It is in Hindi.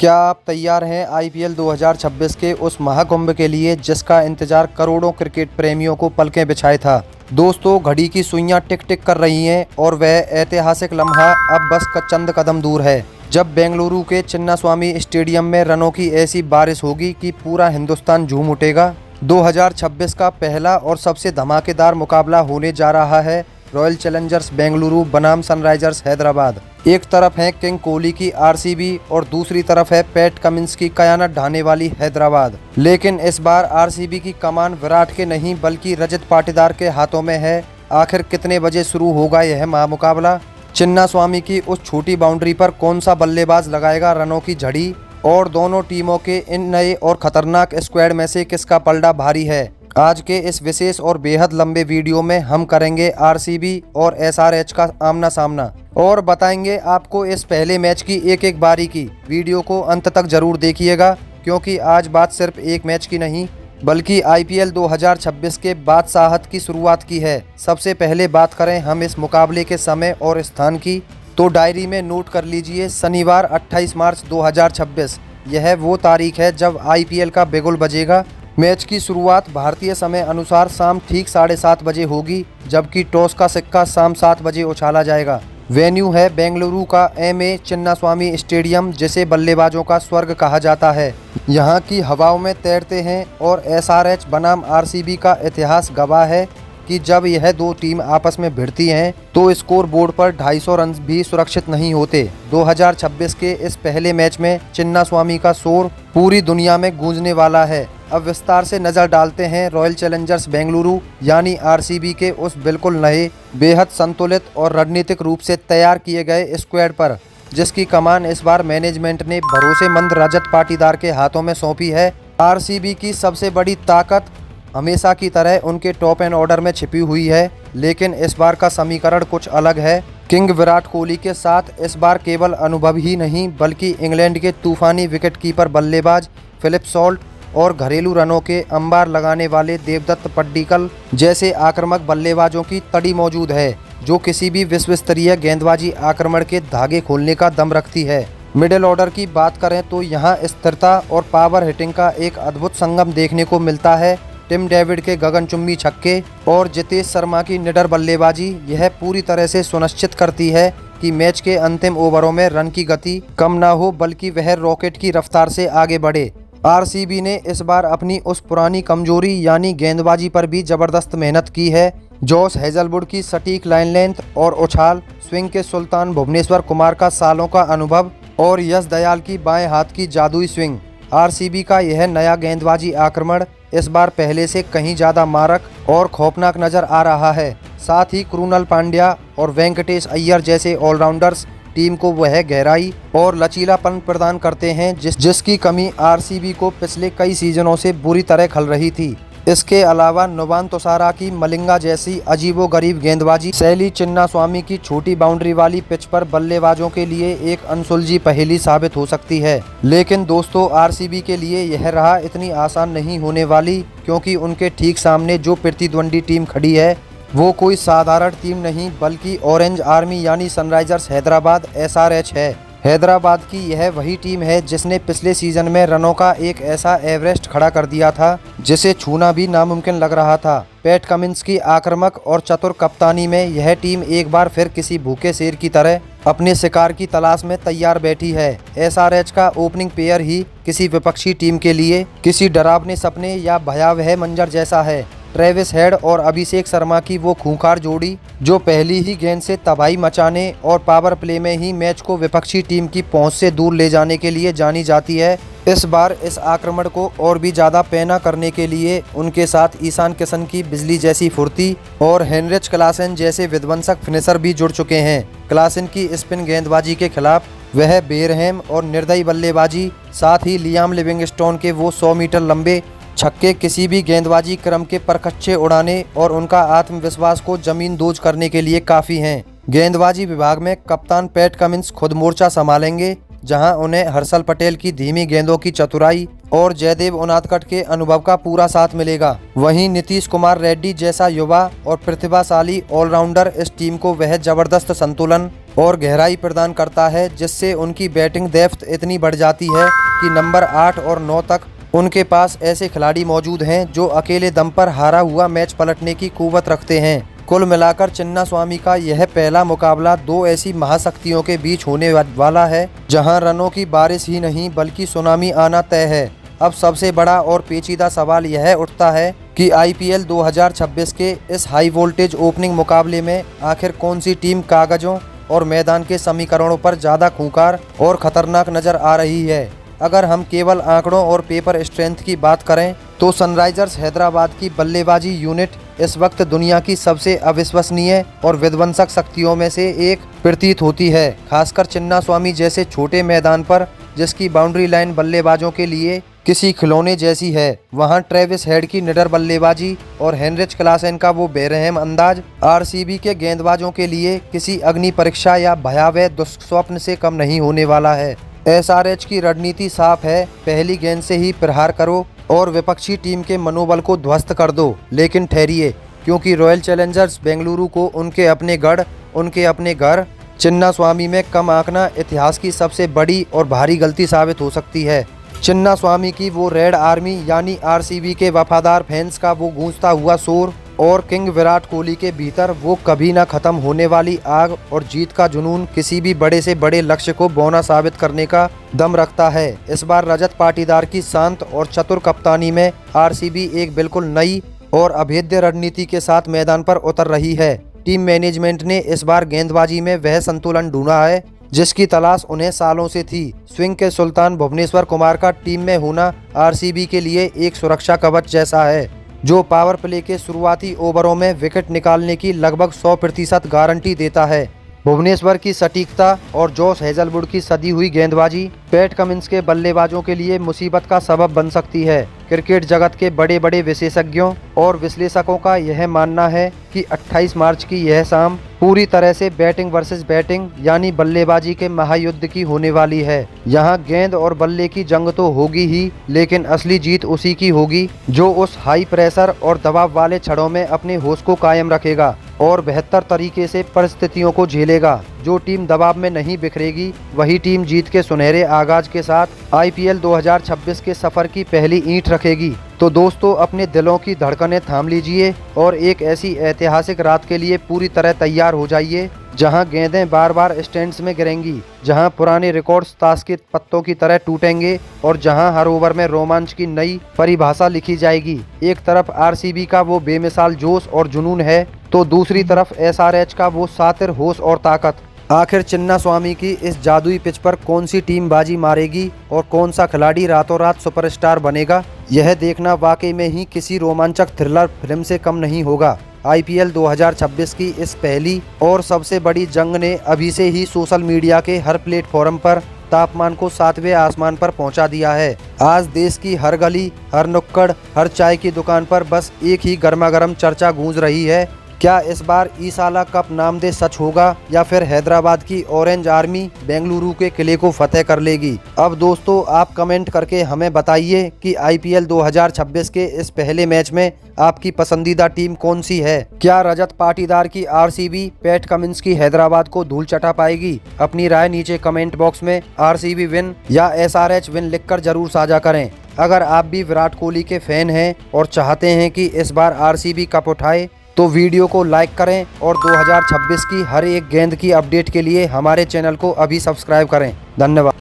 क्या आप तैयार हैं आईपीएल 2026 के उस महाकुंभ के लिए जिसका इंतजार करोड़ों क्रिकेट प्रेमियों को पलकें बिछाए था। दोस्तों, घड़ी की सुइयां टिक टिक कर रही हैं और वह ऐतिहासिक लम्हा अब बस चंद कदम दूर है, जब बेंगलुरु के चिन्नास्वामी स्टेडियम में रनों की ऐसी बारिश होगी कि पूरा हिंदुस्तान झूम उठेगा। 2026 का पहला और सबसे धमाकेदार मुकाबला होने जा रहा है रॉयल चैलेंजर्स बेंगलुरु बनाम सनराइजर्स हैदराबाद। एक तरफ है किंग कोहली की आरसीबी और दूसरी तरफ है पैट कमिंस की कयानत ढाने वाली हैदराबाद। लेकिन इस बार आरसीबी की कमान विराट के नहीं बल्कि रजत पाटीदार के हाथों में है। आखिर कितने बजे शुरू होगा यह महामुकाबला? चिन्नास्वामी की उस छोटी बाउंड्री पर कौन सा बल्लेबाज लगाएगा रनों की झड़ी? और दोनों टीमों के इन नए और खतरनाक स्क्वाड में से किसका पलड़ा भारी है? आज के इस विशेष और बेहद लंबे वीडियो में हम करेंगे आरसीबी और एसआरएच का आमना सामना और बताएंगे आपको इस पहले मैच की एक एक बारी की। वीडियो को अंत तक जरूर देखिएगा, क्योंकि आज बात सिर्फ एक मैच की नहीं बल्कि आईपीएल 2026 के बादशाहत की शुरुआत की है। सबसे पहले बात करें हम इस मुकाबले के समय और स्थान की, तो डायरी में नोट कर लीजिए शनिवार 28 मार्च 2026। यह वो तारीख है जब आईपीएल का बिगुल बजेगा। मैच की शुरुआत भारतीय समय अनुसार शाम ठीक 7:30 बजे होगी, जबकि टॉस का सिक्का शाम 7 बजे उछाला जाएगा। वेन्यू है बेंगलुरु का एमए चिन्नास्वामी स्टेडियम, जिसे बल्लेबाजों का स्वर्ग कहा जाता है। यहाँ की हवाओं में तैरते हैं और एसआरएच बनाम आरसीबी का इतिहास गवाह है कि जब यह दो टीम आपस में भिड़ती हैं तो स्कोर बोर्ड पर 250 रन भी सुरक्षित नहीं होते। 2026 के इस पहले मैच में चिन्नास्वामी का शोर पूरी दुनिया में गूंजने वाला है। अब विस्तार से नजर डालते हैं रॉयल चैलेंजर्स बेंगलुरु यानी आरसीबी के उस बिल्कुल नए, बेहद संतुलित और रणनीतिक रूप से तैयार किए गए स्क्वाड पर, जिसकी कमान इस बार मैनेजमेंट ने भरोसेमंद रजत पाटीदार के हाथों में सौंपी है। आरसीबी की सबसे बड़ी ताकत हमेशा की तरह उनके टॉप एंड ऑर्डर में छिपी हुई है, लेकिन इस बार का समीकरण कुछ अलग है। किंग विराट कोहली के साथ इस बार केवल अनुभव ही नहीं बल्कि इंग्लैंड के तूफानी विकेटकीपर बल्लेबाज फिलिप सॉल्ट और घरेलू रनों के अंबार लगाने वाले देवदत्त पड्डीकल जैसे आक्रामक बल्लेबाजों की तड़ी मौजूद है, जो किसी भी विश्व स्तरीय गेंदबाजी आक्रमण के धागे खोलने का दम रखती है। मिडिल ऑर्डर की बात करें तो यहाँ स्थिरता और पावर हिटिंग का एक अद्भुत संगम देखने को मिलता है। टिम डेविड के गगनचुंबी छक्के और जितेश शर्मा की निडर बल्लेबाजी यह पूरी तरह से सुनिश्चित करती है कि मैच के अंतिम ओवरों में रन की गति कम ना हो बल्कि वह रॉकेट की रफ्तार से आगे बढ़े। आरसीबी ने इस बार अपनी उस पुरानी कमजोरी यानी गेंदबाजी पर भी जबरदस्त मेहनत की है। जॉस हेजलवुड की सटीक लाइन लेंथ और उछाल, स्विंग के सुल्तान भुवनेश्वर कुमार का सालों का अनुभव और यश दयाल की बाएं हाथ की जादुई स्विंग। आरसीबी का यह नया गेंदबाजी आक्रमण इस बार पहले से कहीं ज़्यादा मारक और खौफनाक नजर आ रहा है। साथ ही कृणाल पांड्या और वेंकटेश अय्यर जैसे ऑलराउंडर्स टीम को वह गहराई और लचीलापन प्रदान करते हैं जिसकी कमी आरसीबी को पिछले कई सीजनों से बुरी तरह खल रही थी। इसके अलावा नुवान तुषारा की मलिंगा जैसी अजीबोगरीब गेंदबाजी शैली चिन्नास्वामी की छोटी बाउंड्री वाली पिच पर बल्लेबाजों के लिए एक अनसुलझी पहेली साबित हो सकती है। लेकिन दोस्तों, आरसीबी के लिए यह राह इतनी आसान नहीं होने वाली, क्योंकि उनके ठीक सामने जो प्रतिद्वंदी टीम खड़ी है वो कोई साधारण टीम नहीं बल्कि ऑरेंज आर्मी यानी सनराइजर्स हैदराबाद एसआरएच है। हैदराबाद की यह वही टीम है जिसने पिछले सीजन में रनों का एक ऐसा एवरेस्ट खड़ा कर दिया था जिसे छूना भी नामुमकिन लग रहा था। पैट कमिंस की आक्रामक और चतुर कप्तानी में यह टीम एक बार फिर किसी भूखे शेर की तरह अपने शिकार की तलाश में तैयार बैठी है। एसआरएच का ओपनिंग पेयर ही किसी विपक्षी टीम के लिए किसी डरावने सपने या भयावह मंजर जैसा है। ट्रेविस हेड और अभिषेक शर्मा की वो खूंखार जोड़ी जो पहली ही गेंद से तबाही मचाने और पावर प्ले में ही मैच को विपक्षी टीम की पहुंच से दूर ले जाने के लिए जानी जाती है। इस बार इस आक्रमण को और भी ज़्यादा पैना करने के लिए उनके साथ ईशान किशन की बिजली जैसी फुर्ती और हेनरिच क्लासन जैसे विध्वंसक फिनिशर भी जुड़ चुके हैं। क्लासन की स्पिन गेंदबाजी के खिलाफ वह बेरहम और निर्दयी बल्लेबाजी, साथ ही लियाम लिविंगस्टोन के वो 100 मीटर लंबे छक्के किसी भी गेंदबाजी क्रम के परखच्चे उड़ाने और उनका आत्मविश्वास को जमीन दोज करने के लिए काफ़ी हैं। गेंदबाजी विभाग में कप्तान पैट कमिंस खुद मोर्चा संभालेंगे, जहां उन्हें हर्षल पटेल की धीमी गेंदों की चतुराई और जयदेव उनादकट के अनुभव का पूरा साथ मिलेगा। वहीं नीतीश कुमार रेड्डी जैसा युवा और प्रतिभाशाली ऑलराउंडर इस टीम को वह जबरदस्त संतुलन और गहराई प्रदान करता है, जिससे उनकी बैटिंग डेप्थ इतनी बढ़ जाती है कि नंबर 8 और 9 तक उनके पास ऐसे खिलाड़ी मौजूद हैं जो अकेले दम पर हारा हुआ मैच पलटने की कुव्वत रखते हैं। कुल मिलाकर चिन्नास्वामी का यह पहला मुकाबला दो ऐसी महाशक्तियों के बीच होने वाला है जहां रनों की बारिश ही नहीं बल्कि सुनामी आना तय है। अब सबसे बड़ा और पेचीदा सवाल यह उठता है कि आईपीएल 2026 के इस हाई वोल्टेज ओपनिंग मुकाबले में आखिर कौन सी टीम कागजों और मैदान के समीकरणों पर ज़्यादा खूंखार और खतरनाक नजर आ रही है। अगर हम केवल आंकड़ों और पेपर स्ट्रेंथ की बात करें तो सनराइजर्स हैदराबाद की बल्लेबाजी यूनिट इस वक्त दुनिया की सबसे अविश्वसनीय और विध्वंसक शक्तियों में से एक प्रतीत होती है। खासकर चिन्नास्वामी जैसे छोटे मैदान पर, जिसकी बाउंड्री लाइन बल्लेबाजों के लिए किसी खिलौने जैसी है, वहां ट्रेविस हेड की निडर बल्लेबाजी और हेनरिच क्लासेन का वो बेरहम अंदाज आरसीबी के गेंदबाजों के लिए किसी अग्नि परीक्षा या भयावह दुष्स्वप्न से कम नहीं होने वाला है। एसआरएच की रणनीति साफ है, पहली गेंद से ही प्रहार करो और विपक्षी टीम के मनोबल को ध्वस्त कर दो। लेकिन ठहरिए, क्योंकि रॉयल चैलेंजर्स बेंगलुरु को उनके अपने गढ़, उनके अपने घर चिन्नास्वामी में कम आंकना इतिहास की सबसे बड़ी और भारी गलती साबित हो सकती है। चिन्नास्वामी की वो रेड आर्मी यानी आरसीबी के वफादार फैंस का वो गूंजता हुआ शोर और किंग विराट कोहली के भीतर वो कभी ना खत्म होने वाली आग और जीत का जुनून किसी भी बड़े से बड़े लक्ष्य को बौना साबित करने का दम रखता है। इस बार रजत पाटीदार की शांत और चतुर कप्तानी में आरसीबी एक बिल्कुल नई और अभेद्य रणनीति के साथ मैदान पर उतर रही है। टीम मैनेजमेंट ने इस बार गेंदबाजी में वह संतुलन ढूंढा है जिसकी तलाश उन्हें सालों से थी। स्विंग के सुल्तान भुवनेश्वर कुमार का टीम में होना आरसीबी के लिए एक सुरक्षा कवच जैसा है, जो पावर प्ले के शुरुआती ओवरों में विकेट निकालने की लगभग 100% गारंटी देता है। भुवनेश्वर की सटीकता और जॉस हेजलवुड की सदी हुई गेंदबाजी पैट कमिंस के बल्लेबाजों के लिए मुसीबत का सबब बन सकती है। क्रिकेट जगत के बड़े बड़े विशेषज्ञों और विश्लेषकों का यह मानना है कि 28 मार्च की यह शाम पूरी तरह से बैटिंग वर्सेस बैटिंग यानी बल्लेबाजी के महायुद्ध की होने वाली है। यहां गेंद और बल्ले की जंग तो होगी ही, लेकिन असली जीत उसी की होगी जो उस हाई प्रेशर और दबाव वाले छड़ों में अपने होश को कायम रखेगा और बेहतर तरीके से परिस्थितियों को झेलेगा। जो टीम दबाव में नहीं बिखरेगी वही टीम जीत के सुनहरे आगाज के साथ आईपीएल 2026 के सफर की पहली ईंट रखेगी। तो दोस्तों, अपने दिलों की धड़कनें थाम लीजिए और एक ऐसी ऐतिहासिक रात के लिए पूरी तरह तैयार हो जाइए जहां गेंदें बार बार स्टैंड्स में गिरेंगी, जहां पुराने रिकॉर्ड्स ताश के पत्तों की तरह टूटेंगे और जहां हर ओवर में रोमांच की नई परिभाषा लिखी जाएगी। एक तरफ आरसीबी का वो बेमिसाल जोश और जुनून है तो दूसरी तरफ एसआरएच का वो सातिर होश और ताकत। आखिर चिन्नास्वामी की इस जादुई पिच पर कौन सी टीम बाजी मारेगी और कौन सा खिलाड़ी रातों रात सुपरस्टार बनेगा, यह देखना वाकई में ही किसी रोमांचक थ्रिलर फिल्म से कम नहीं होगा। आईपीएल 2026 की इस पहली और सबसे बड़ी जंग ने अभी से ही सोशल मीडिया के हर प्लेटफॉर्म पर तापमान को 7वें आसमान पर पहुंचा दिया है। आज देश की हर गली, हर नुक्कड़, हर चाय की दुकान पर बस एक ही गर्मागर्म चर्चा गूंज रही है, क्या इस बार ईसाला कप नामदे सच होगा या फिर हैदराबाद की ऑरेंज आर्मी बेंगलुरु के किले को फतेह कर लेगी। अब दोस्तों, आप कमेंट करके हमें बताइए कि आईपीएल 2026 के इस पहले मैच में आपकी पसंदीदा टीम कौन सी है। क्या रजत पाटीदार की आरसीबी पैट कमिंस की हैदराबाद को धूल चटा पाएगी? अपनी राय नीचे कमेंट बॉक्स में आरसीबी विन या एसआरएच विन लिखकर जरूर साझा करें। अगर आप भी विराट कोहली के फैन हैं और चाहते हैं कि इस बार आरसीबी कप उठाए तो वीडियो को लाइक करें और 2026 की हर एक गेंद की अपडेट के लिए हमारे चैनल को अभी सब्सक्राइब करें। धन्यवाद।